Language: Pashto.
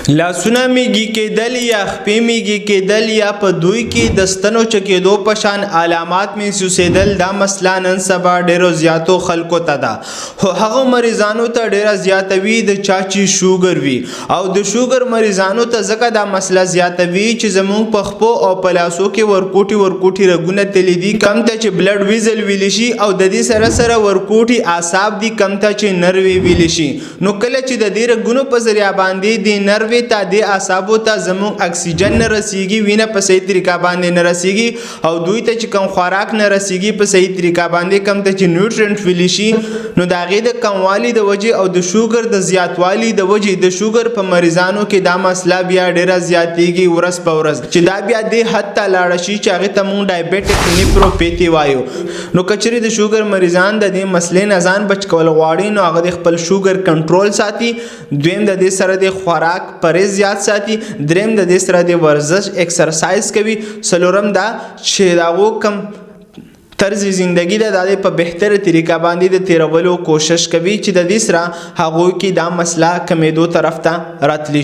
لاسونه میږي کېدل یا خپې میږي کېدل یا په دوی کې د ستنو چکېدو په شان علامات محسوسېدل دا مسله نن سبا ډېرو زیاتو خلکو ته ده خو هغو مریضانو ته ډېره زیاته وي د چا چې شوګر وي او د شوګر مریضانو ته ځکه دا مسله زیاته وي چې زموږ په خپو او په لاسو کې ورکوټي رګونه تللي دي کم ته چې بلډ ویزل ویلی شي او د دې سره سره ورکوټي اعصاب دي کم ته چې نروې ویلی شي نو کله چې د دې رګونو په ذریعه باندې د نروې ته د اعصابو ته زموږ اکسیجن نه رسیږي وینه په صحیح طریقه باندې نه رسیږي او دوی ته چې کوم خوراک نه رسیږي په صحیح طریقه باندې کم ته چې نیوټرینټ ویلی شي نو د هغې د کموالي د وجې او د شوګر د زیاتوالي د وجې د شوګر په مریضانو کې دا مسله بیا ډېره زیاتېږي ورځ په ورځ چې دا بیا دې حد ته لاړه شي چې هغې ته موږ ډایبیټک نیفروپیتي وایو نو که چېرې د شوګر مریضان د دې مسلې نه ځان بچ کول غواړي نو هغه د خپل شوګر کنټرول ساتي دویم د دې سره د خوراک پرهیز زیات ساتي دریم د دې سره د ورزش ایکسرسایز کوي څلورم دا چې د هغو کم طرز زندگی ده د په بهتره طریقه باندې د تیرولو کوشش کوي چې د دې سره هغوی کې دا مسله کمیدو طرف ته راتلی شي